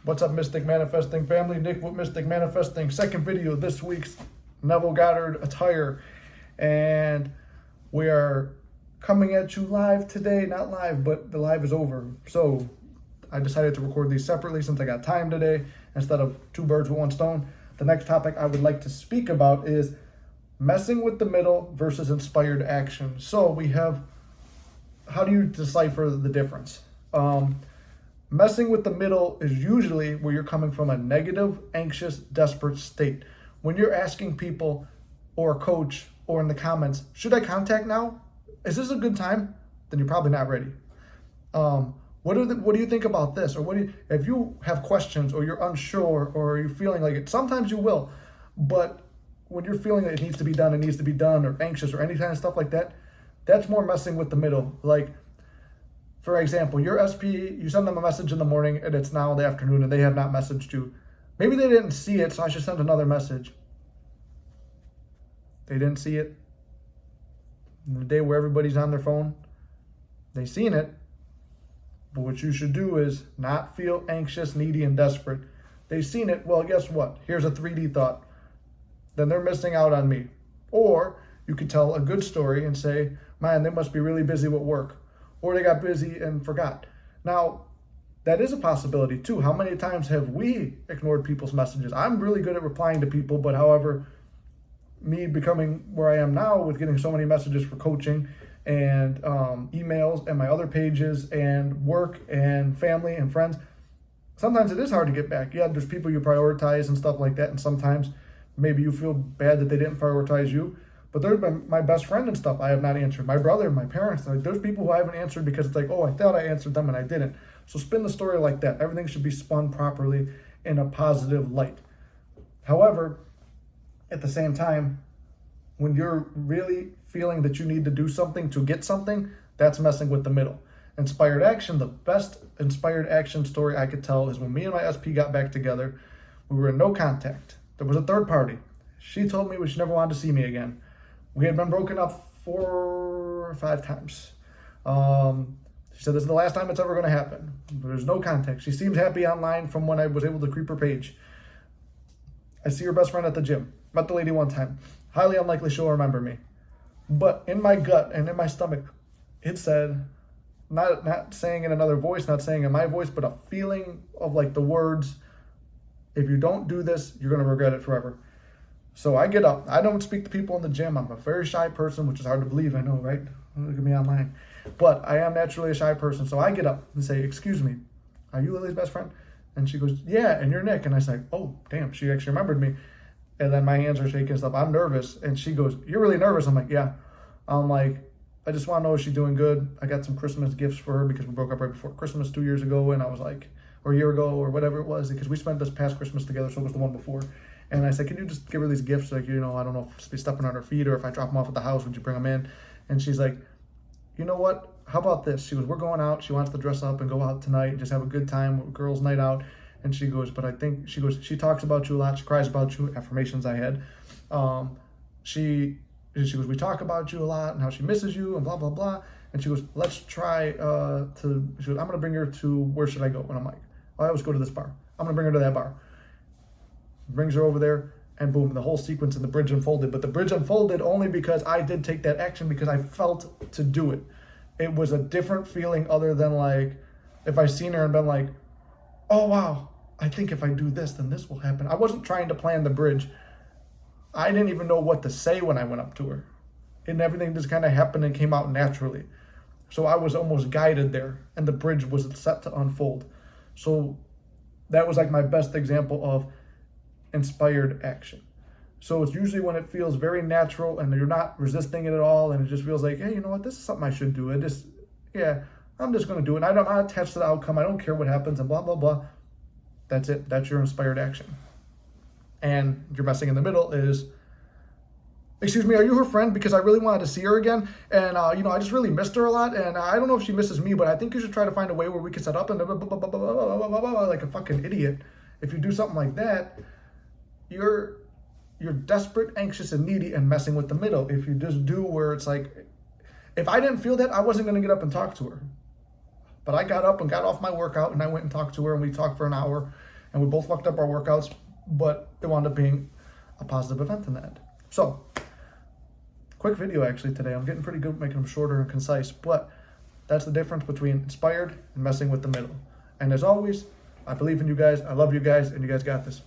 What's up, Mystic Manifesting family? Nick with Mystic Manifesting. Second video this week's Neville Goddard attire. And we are coming at you live today. Not live, but the live is over. So I decided to record these separately since I got time today instead of two birds with one stone. The next topic I would like to speak about is messing with the middle versus inspired action. So we have, how do you decipher the difference? Messing with the middle is usually where you're coming from a negative, anxious, desperate state. When you're asking people or a coach or in the comments, should I contact now? Is this a good time? Then you're probably not ready. What do you think about this? Or if you have questions or you're unsure or you're feeling like it, sometimes you will, but when you're feeling that it needs to be done, or anxious or any kind of stuff like that, that's more messing with the middle. Like, for example, your SP, you send them a message in the morning and it's now the afternoon and they have not messaged you. Maybe they didn't see it, so I should send another message. They didn't see it. In the day where everybody's on their phone, they seen it. But what you should do is not feel anxious, needy, and desperate. They seen it. Well, guess what? Here's a 3D thought. Then they're missing out on me. Or you could tell a good story and say, man, they must be really busy with work. Or they got busy and forgot. Now, that is a possibility too. How many times have we ignored people's messages? I'm really good at replying to people, but however, me becoming where I am now with getting so many messages for coaching and emails and my other pages and work and family and friends, sometimes it is hard to get back. Yeah, there's people you prioritize and stuff like that, and sometimes maybe you feel bad that they didn't prioritize you. But there's my best friend and stuff I have not answered. My brother, my parents, like, there's people who I haven't answered because it's like, oh, I thought I answered them and I didn't. So spin the story like that. Everything should be spun properly in a positive light. However, at the same time, when you're really feeling that you need to do something to get something, that's messing with the middle. Inspired action, the best inspired action story I could tell is when me and my SP got back together, we were in no contact. There was a third party. She told me she never wanted to see me again. We had been broken up 4 or 5 times. She said this is the last time it's ever going to happen. There's no contact. She seemed happy online from when I was able to creep her page. I see her best friend at the gym. Met the lady one time. Highly unlikely she'll remember me. But in my gut and in my stomach, it said, not saying in another voice, not saying in my voice, but a feeling of like the words, if you don't do this, you're going to regret it forever. So I get up. I don't speak to people in the gym. I'm a very shy person, which is hard to believe. I know, right? Look at me online. But I am naturally a shy person. So I get up and say, excuse me, are you Lily's best friend? And she goes, yeah, and you're Nick. And I say, oh, damn, she actually remembered me. And then my hands are shaking and stuff. I'm nervous. And she goes, you're really nervous? I'm like, yeah. I'm like, I just want to know if she's doing good. I got some Christmas gifts for her because we broke up right before Christmas 2 years ago. And I was like, or a year ago or whatever it was, because we spent this past Christmas together. So it was the one before. And I said, can you just give her these gifts? Like, you know, I don't know if she's stepping on her feet or if I drop them off at the house, would you bring them in? And she's like, you know what? How about this? She goes, we're going out. She wants to dress up and go out tonight and just have a good time, girls' night out. And she goes, but I think, she goes, she talks about you a lot. She cries about you, affirmations I had. She goes, we talk about you a lot and how she misses you and blah, blah, blah. And she goes, let's try she goes, I'm going to bring her to, where should I go? And I'm like, oh, I always go to this bar. I'm going to bring her to that bar. Brings her over there, and boom, the whole sequence in the bridge unfolded. But the bridge unfolded only because I did take that action because I felt to do it. It was a different feeling other than like if I seen her and been like, oh, wow, I think if I do this, then this will happen. I wasn't trying to plan the bridge. I didn't even know what to say when I went up to her. And everything just kind of happened and came out naturally. So I was almost guided there, and the bridge was set to unfold. So that was like my best example of inspired action. So it's usually when it feels very natural and you're not resisting it at all, and it just feels like, hey, you know what, this is something I should do. I'm just going to do it. I'm not attached to the outcome. I don't care what happens and blah, blah, blah. That's it. That's your inspired action. And your messing in the middle is, excuse me, are you her friend? Because I really wanted to see her again. And, I just really missed her a lot. And I don't know if she misses me, but I think you should try to find a way where we can set up and blah, blah, blah, blah, blah, blah, blah, blah, blah, like a fucking idiot. If you do something like that, you're desperate, anxious, and needy and messing with the middle. If you just do where it's like, if I didn't feel that, I wasn't going to get up and talk to her. But I got up and got off my workout and I went and talked to her and we talked for an hour and we both fucked up our workouts, but it wound up being a positive event in the end. So, quick video actually today. I'm getting pretty good at making them shorter and concise, but that's the difference between inspired and messing with the middle. And as always, I believe in you guys, I love you guys, and you guys got this.